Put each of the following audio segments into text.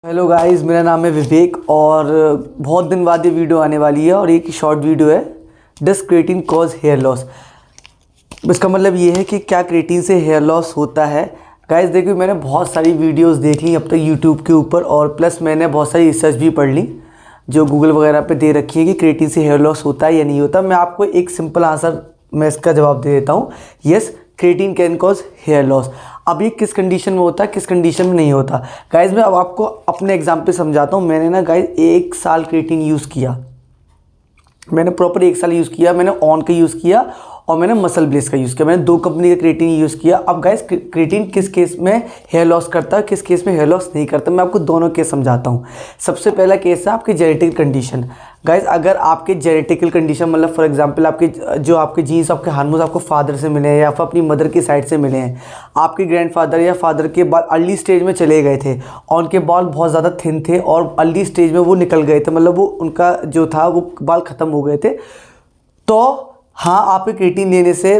Hello guys, मेरा नाम है विवेक और बहुत दिन बाद ये वीडियो आने वाली है और एक शॉर्ट वीडियो है। डस क्रिएटिन कॉज हेयर लॉस। इसका मतलब ये है कि क्या क्रिएटिन से हेयर लॉस होता है। गाइस देखिए, मैंने बहुत सारी वीडियोस देख ली अब तक यूट्यूब के ऊपर और प्लस मैंने बहुत सारी रिसर्च भी पढ़ ली जो गूगल वगैरह पे दे रखी है कि क्रिएटिन से हेयर लॉस होता है या नहीं होता। मैं आपको एक सिंपल आंसर मैं इसका जवाब दे देता हूँ। Yes, creatine can cause hair loss. अब ये किस कंडीशन में होता है, किस कंडीशन में नहीं होता। गाइज मैं अब आपको अपने एग्जाम्पल समझाता हूँ। मैंने ना गाइज 1 साल क्रिएटिन यूज़ किया। मैंने प्रॉपर 1 साल यूज़ किया। मैंने ऑन का यूज़ किया और मैंने मसल ब्लेस का यूज़ किया। मैंने 2 कंपनी का क्रिएटिन यूज़ किया। अब गाइस क्रिएटिन किस केस में हेयर लॉस करता है, किस केस में हेयर लॉस नहीं करता, मैं आपको दोनों केस समझाता हूँ। सबसे पहला केस है आपकी जेनेटिकल कंडीशन। गाइस अगर आपके जेनेटिकल कंडीशन मतलब फॉर एग्जांपल आपके जीन्स, आपके हार्मोन्स आपको फादर से मिले हैं या फिर अपनी मदर की साइड से मिले हैं। आपके ग्रैंडफादर या फादर के बाल अर्ली स्टेज में चले गए थे और उनके बाल बहुत ज़्यादा थिन थे और अर्ली स्टेज में वो निकल गए थे, मतलब वो उनका जो था वो बाल ख़त्म हो गए थे। तो हाँ, आपके क्रिएटिन लेने से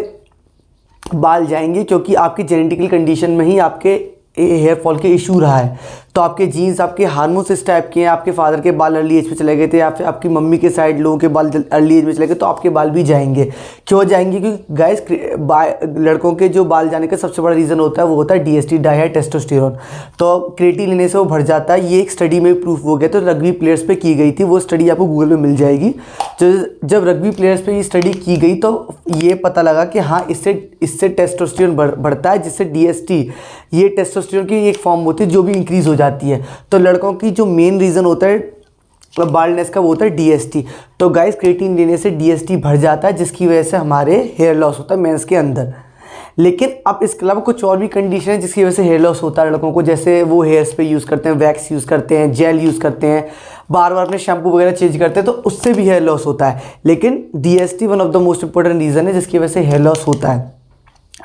बाल जाएंगे क्योंकि आपकी जेनेटिकल कंडीशन में ही आपके हेयर फॉल के इशू रहा है। तो आपके जीन्स, आपके हार्मोन्स इस टाइप के हैं। आपके फादर के बाल अर्ली एज पे चले गए थे या फिर आपकी मम्मी के साइड लोगों के बाल अर्ली एज में चले गए, तो आपके बाल भी जाएंगे। क्यों जाएंगे? क्योंकि गाइस लड़कों के जो बाल जाने का सबसे बड़ा रीज़न होता है वो होता है DHT, डाई टेस्टोस्टेरोन। तो क्रिएटिन लेने से वो बढ़ जाता है। ये एक स्टडी में प्रूफ हो गया। तो रग्बी प्लेयर्स पे की गई थी, वो स्टडी आपको गूगल पे मिल जाएगी। जब रग्बी प्लेयर्स पे ये स्टडी की गई तो ये पता लगा कि हाँ, इससे टेस्टोस्टेरोन बढ़ता है, जिससे DHT, ये टेस्टोस्टेरोन की एक फॉर्म होती है जो भी इंक्रीज़ हो जाती है। तो लड़कों की जो मेन रीज़न होता है बाल्डनेस का वो होता है DHT। तो गाइस क्रिएटिन लेने से DHT बढ़ जाता है, जिसकी वजह से हमारे हेयर लॉस होता है मेंस के अंदर। लेकिन अब इसके अलावा कुछ और भी कंडीशन है जिसकी वजह से हेयर लॉस होता है लड़कों को। जैसे वो हेयर्स पे यूज़ करते हैं, वैक्स यूज़ करते हैं, जेल यूज़ करते हैं, बार बार अपने शैम्पू वगैरह चेंज करते हैं, तो उससे भी हेयर लॉस होता है। लेकिन DHT one of the most important reason है जिसकी वजह से हेयर लॉस होता है।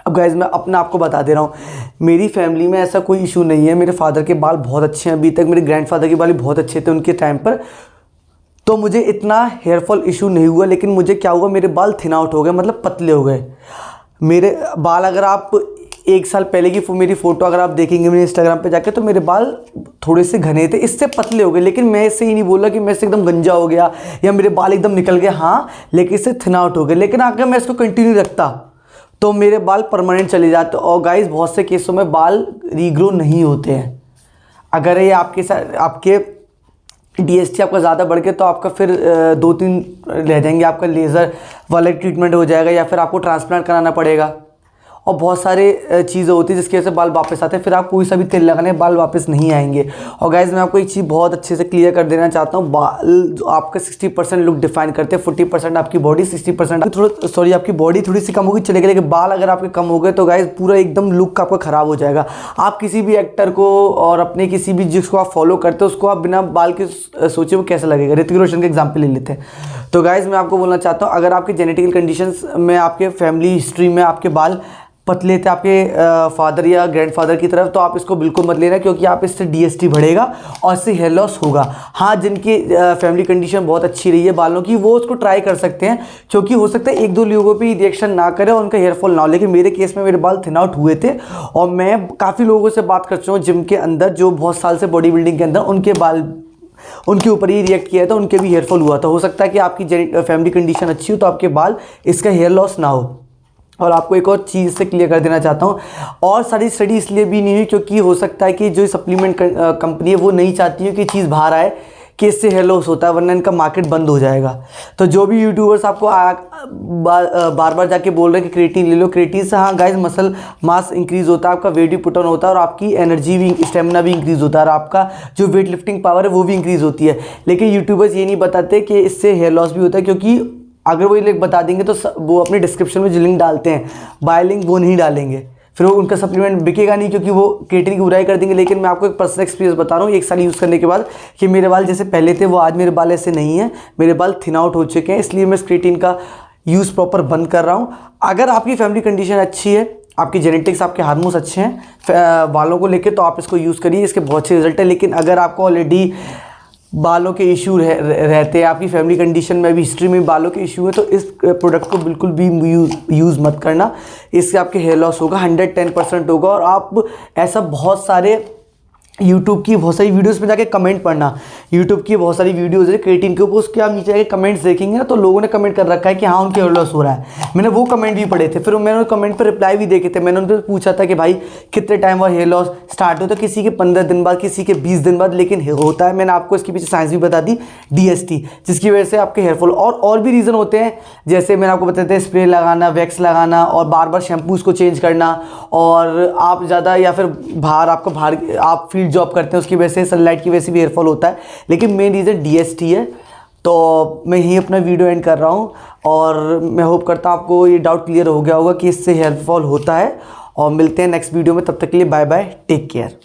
अब गाइज मैं अपना आपको बता दे रहा हूँ, मेरी फैमिली में ऐसा कोई इशू नहीं है। मेरे फादर के बाल बहुत अच्छे हैं, अभी तक मेरे ग्रैंडफादर के बाल भी बहुत अच्छे थे उनके टाइम पर, तो मुझे इतना हेयर फॉल इशू नहीं हुआ। लेकिन मुझे क्या हुआ, मेरे बाल थिन आउट हो गए, मतलब पतले हो गए मेरे बाल। अगर आप 1 साल पहले की मेरी फ़ोटो अगर आप देखेंगे मेरे इंस्टाग्राम पे जाके, तो मेरे बाल थोड़े से घने थे, इससे पतले हो गए। लेकिन मैं इससे ही नहीं बोला कि मैं इससे एकदम गंजा हो गया या मेरे बाल एकदम निकल गए, हाँ, लेकिन इससे थिन आउट हो गए। लेकिन अगर मैं इसको कंटिन्यू रखता तो मेरे बाल परमानेंट चले जाते। और गाइस बहुत से केसों में बाल रीग्रो नहीं होते हैं। अगर ये आपके साथ आपके DHT आपका ज़्यादा बढ़ गया तो आपका फिर 2-3 रह जाएंगे, आपका लेज़र वाला ट्रीटमेंट हो जाएगा या फिर आपको ट्रांसप्लांट कराना पड़ेगा। और बहुत सारे चीज़ें होती है जिसकी वजह से बाल वापस आते हैं। फिर आप कोई सा भी तेल लगाने बाल वापस नहीं आएंगे। और गाइज मैं आपको एक चीज़ बहुत अच्छे से क्लियर कर देना चाहता हूँ, बाल जो आपका 60% लुक डिफाइन करते हैं, 40% आपकी बॉडी, 60% आपकी बॉडी थोड़ी सी कम होगी चलेगी, लेकिन बाल अगर आपके कम हो गए तो गाइज पूरा एकदम लुक आपका ख़राब हो जाएगा। आप किसी भी एक्टर को और अपने किसी भी जिसको आप फॉलो करते हो उसको आप बिना बाल के सोचे वो कैसा लगेगा। ऋतिक रोशन का एग्जाम्पल ले लेते हैं। तो गाइज मैं आपको बोलना चाहता हूँ, अगर आपके जेनेटिकल कंडीशंस में आपके फैमिली हिस्ट्री में आपके बाल पतले थे आपके फादर या ग्रैंडफादर की तरफ, तो आप इसको बिल्कुल मत लेना, क्योंकि आप इससे DHT बढ़ेगा और इससे हेयर लॉस होगा। हाँ, जिनकी फैमिली कंडीशन बहुत अच्छी रही है बालों की, वो उसको ट्राई कर सकते हैं, क्योंकि हो सकता है 1-2 लोगों पे रिएक्शन ना करे और उनका हेयर फॉल ना हो। लेकिन मेरे केस में मेरे बाल थिन आउट हुए थे और मैं काफ़ी लोगों से बात कर चुका हूँ जिम के अंदर, जो बहुत साल से बॉडी बिल्डिंग के अंदर उनके बाल उनके ऊपर ही रिएक्ट किया था, उनके भी हेयर फॉल हुआ था। हो सकता है कि आपकी फैमिली कंडीशन अच्छी हो तो आपके बाल इसका हेयर लॉस ना हो। और आपको एक और चीज़ से क्लियर कर देना चाहता हूँ, और सारी स्टडी इसलिए भी नहीं हुई क्योंकि हो सकता है कि जो सप्लीमेंट कंपनी है वो नहीं चाहती है कि चीज़ बाहर आए कि इससे हेयर लॉस होता है, वरना इनका मार्केट बंद हो जाएगा। तो जो भी यूट्यूबर्स आपको बार बार जाके बोल रहे हैं कि क्रिएटिन ले लो, क्रिएटिन से हाँ गाइस मसल मास इंक्रीज़ होता है, आपका वेट भी पुट ऑन होता है और आपकी एनर्जी भी, स्टेमिना भी इंक्रीज़ होता है और आपका जो वेट लिफ्टिंग पावर है वो भी इंक्रीज़ होती है। लेकिन यूट्यूबर्स ये नहीं बताते कि इससे हेयर लॉस भी होता है, क्योंकि अगर वो ये लिंक बता देंगे तो वो अपने डिस्क्रिप्शन में जो लिंक डालते हैं बाय लिंक वो नहीं डालेंगे, फिर वो उनका सप्लीमेंट बिकेगा नहीं, क्योंकि वो क्रिएटिन की बुराई कर देंगे। लेकिन मैं आपको एक पर्सनल एक्सपीरियंस बता रहा हूँ 1 साल यूज़ करने के बाद, कि मेरे बाल जैसे पहले थे वो आज मेरे बाल ऐसे नहीं हैं, मेरे बाल थिन आउट हो चुके हैं। इसलिए मैं क्रिएटिन का यूज़ प्रॉपर बंद कर रहा हूँ। अगर आपकी फैमिली कंडीशन अच्छी है, आपकी जेनेटिक्स, आपके हार्मोन्स अच्छे हैं बालों को लेकर, तो आप इसको यूज़ करिए, इसके बहुत अच्छे रिजल्ट है। लेकिन अगर आपको ऑलरेडी बालों के इशू रहते हैं, आपकी फैमिली कंडीशन में भी हिस्ट्री में बालों के इशू है, तो इस प्रोडक्ट को बिल्कुल भी यूज़ मत करना। इससे आपके हेयर लॉस होगा, 110% होगा। और आप ऐसा बहुत सारे यूट्यूब की बहुत सारी वीडियोस में जाके कमेंट पढ़ना। यूट्यूब की बहुत सारी वीडियोस है क्रिएटिन के ऊपर, उसके आप नीचे जाके कमेंट्स देखेंगे ना, तो लोगों ने कमेंट कर रखा है कि हाँ उनके हेयर लॉस हो रहा है। मैंने वो कमेंट भी पढ़े थे, फिर मैंने उन कमेंट पर रिप्लाई भी देखे थे। मैंने उनसे पूछा था कि भाई कितने टाइम बाद हेयर लॉस स्टार्ट होता है, किसी के 15 दिन बाद, किसी के 20 दिन बाद, लेकिन होता है। मैंने आपको इसके पीछे साइंस भी बता दी, DST, जिसकी वजह से आपके हेयरफॉल और भी रीज़न होते हैं। जैसे मैंने आपको बताया था स्प्रे लगाना, वैक्स लगाना, और बार बार शैम्पूज़ को चेंज करना, और आप ज़्यादा या फिर बाहर आप फील्ड जॉब करते हैं, उसकी वजह से, सनलाइट की वजह से भी हेयरफॉल होता है। लेकिन मेन रीज़न DST है। तो मैं यही अपना वीडियो एंड कर रहा हूँ, और मैं होप करता हूँ आपको ये डाउट क्लियर हो गया होगा कि इससे हेयरफॉल होता है। और मिलते हैं नेक्स्ट वीडियो में, तब तक के लिए बाय बाय, टेक केयर।